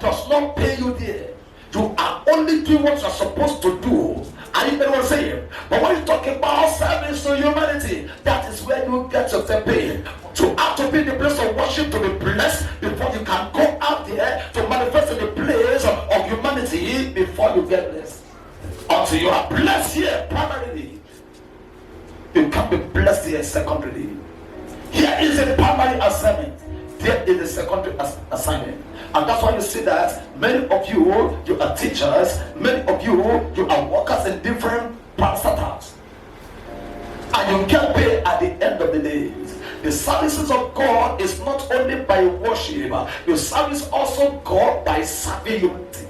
does not pay you there. You are only doing what you are supposed to do. Are you what I'm saying? But when you talk about service to humanity, that is where you get yourself paid. To have to be in the place of worship to be blessed before you can go out there to manifest in the place of humanity before you get blessed. Until you are blessed here primarily, you can be blessed here secondarily. Here is a primary assignment. There is a secondary assignment. And that's why you see that many of you are teachers, many of you are workers in different parastatals. And you get paid at the end of the day. The services of God is not only by worship, you service also God by serving humanity.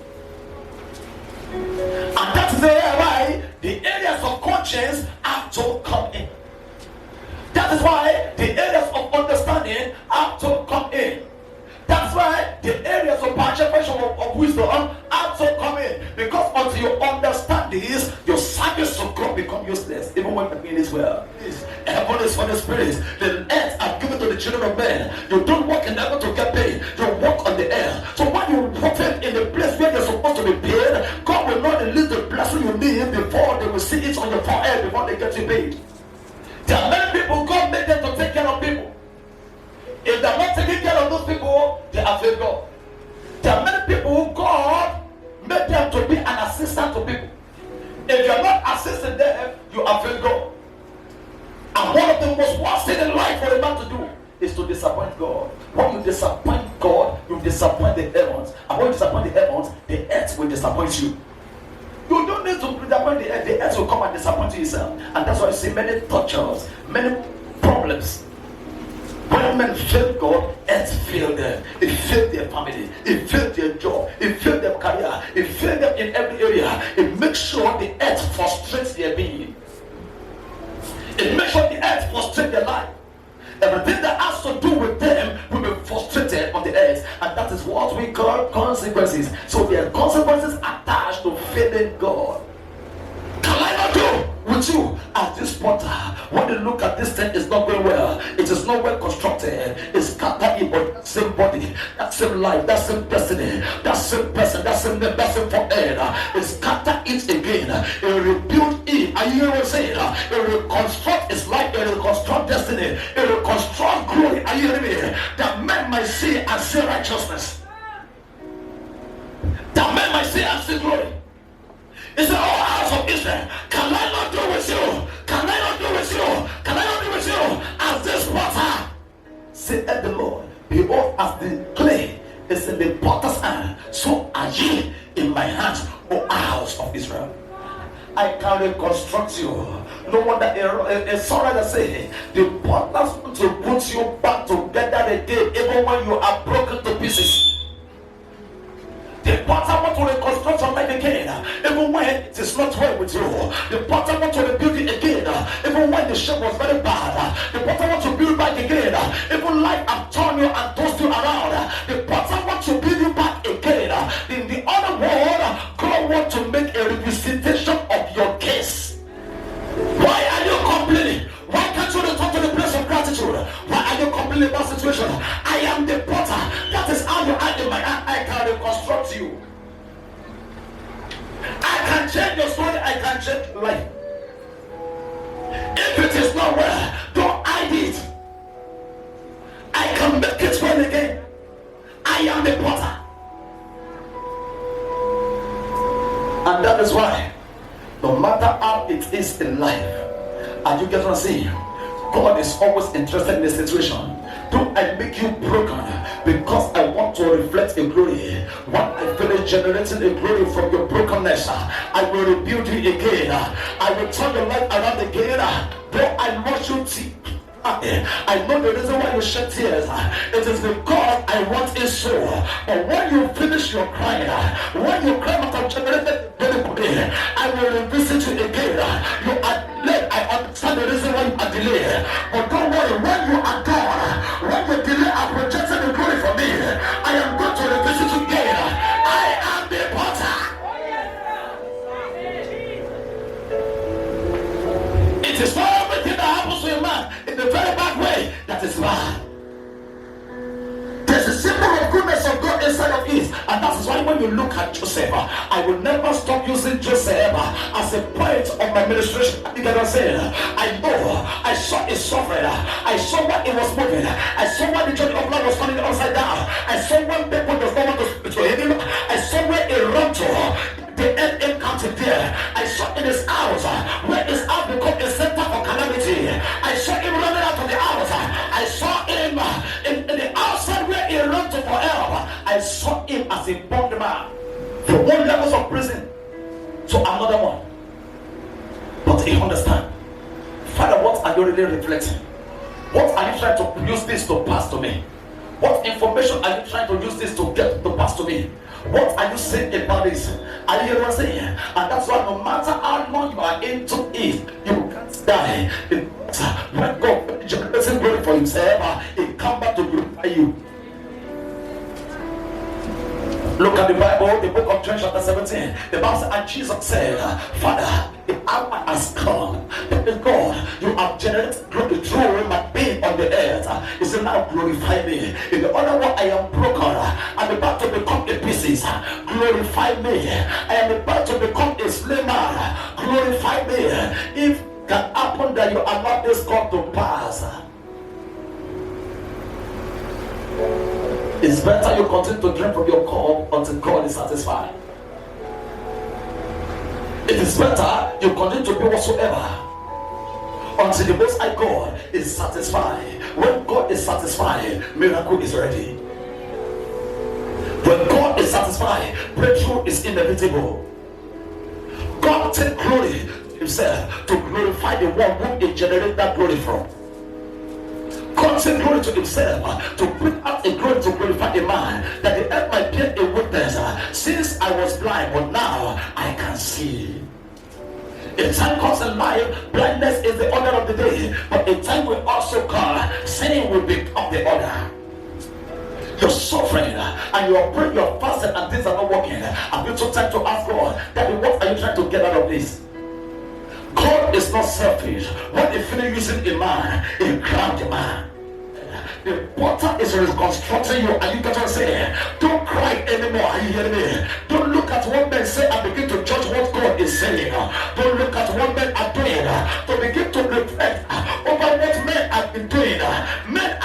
And that is why the areas of conscience have to come in. That is why the areas of understanding have to come in. That's why the areas of participation of wisdom have to come in. Because until you understand this, your service to God become useless. Even when the being is well. Heaven is for the spirit. The earth are given to the children of men. You don't walk in heaven to get paid. You walk on the air. So when you walk in the place where you're supposed to be paid, God will not release the blessing you need before they will see it on your forehead before they get you paid. There are many people God made them to take care of people. If they are not taking care of those people, they have failed God. There are many people who God made them to be an assistant to people. If you are not assisting them, you have failed God. And one of the most worst things in life for a man to do is to disappoint God. When you disappoint God, you disappoint the heavens. And when you disappoint the heavens, the earth will disappoint you. You don't need to disappoint the earth will come and disappoint yourself. And that's why you see many tortures, many problems. When men fail God, earth failed them. It failed their family. It failed their job. It failed their career. It failed them in every area. It makes sure the earth frustrates their being. It makes sure the earth frustrates their life. Everything that has to do with them will be frustrated on the earth. And that is what we call consequences. So there are consequences attached to failing God. Can I not do with you as this potter? When you look at this thing, it's not going well. It is not well constructed. It's scattered, but that same body, that same life, that same destiny, that same person, that same forehead. It scatter it again. It rebuild it. Are you hearing what I'm saying? It reconstruct its life. It reconstruct destiny. It reconstruct glory. Are you hearing me? That men might see and see righteousness. That men might see and see glory. It's the whole house of Israel. Can I not do with you? Can I not do with you? Can I not do with you? As this potter, said the Lord, behold, as the clay is in the potter's hand, so are ye in my hands, O house of Israel. I can reconstruct you. No wonder a songwriter say the potters want to put you back together again, even when you are broken to pieces. The potter want to reconstruct your life again, even when it is not well with you. The potter want to rebuild it again, even when the shape was very bad. The potter want to build back again, even life has torn you and tossed you around. The potter want to build you back again. In the other world, God want to make a revisitation of your case. Why are you complaining? Why can't you return to the place of gratitude? Why are you complaining about situation? I am the potter. That is how you are in my hand. I can reconstruct you. I can change your story. I can change your life. If it is not well, don't hide it. I can make it well again. I am the potter. And that is why, no matter how it is in life, and you get what I'm saying, God is always interested in the situation. Don't I make you broken because I want to reflect a glory? When I finish generating a glory from your brokenness, I will rebuild you again. I will turn your life around again. Though I lost you I know the reason why you shed tears. It is because I want it so. But when you finish your crying, when you cry out of generated glory, I will revisit you again. You are late. I understand the reason why you are delayed. But don't worry, when you are gone, when you delay and projected the glory for me, I am going to revisit you again. I am the potter. It is not everything that happens to a man in the very bad way that is bad. There's a symbol of goodness of God inside of it. And that is why when you look at Joseph, I will never stop using Joseph as a point of my ministration. You get what I'm saying? I know, I saw his suffering, I saw what it was moving, I saw what the journey of life was turning upside down, I saw when people does not want to speak to him, I saw where he ran to. The end encountered there. I saw in his house where his house became a center for calamity. I saw him running out of the house. I saw him in the outside where he ran to for help. I saw him as a bound man from one level of prison to another one. But he understand, Father, what are you really reflecting? What are you trying to use this to pass to me? What information are you trying to use this to get to pass to me? What are you saying about this? Are you hearing what I'm saying? And that's why no matter how long you are into it, you can't die. When God generates glory for himself, he come back to glorify you. Look at the Bible, the book of John chapter 17. The Bible says, and Jesus said, Father, the hour has come. God, you have generated glory through my being on the earth. He said, now glorify me. In the other one, I am broken. I'm about to become a pieces. Glorify me. I am about to become a slave man. Glorify me. If it can happen that you allow this God to pass, it's better you continue to drink from your cup until God is satisfied. It is better you continue to do whatsoever until the Most High God is satisfied. When God is satisfied, miracle is ready. When God is satisfied, breakthrough is inevitable. God takes glory himself to glorify the one who he generated that glory from. God takes glory to himself to bring out a glory to glorify a man, that the earth might be a witness. Since I was blind, but now I can see. A time comes in life, blindness is the order of the day, but a time will also come, sin will become the order. You're suffering and you're praying, you're fasting, and things are not working. Have you took time to ask God, Daddy, what are you trying to get out of this? God is not selfish. When he finishes using a man, he crowned a man. The potter is reconstructing you, and you got to say, don't cry anymore. Are you hearing me? Don't look at what men say and begin to judge what God is saying. Don't look at what men are doing to begin to reflect over what men have been doing. Men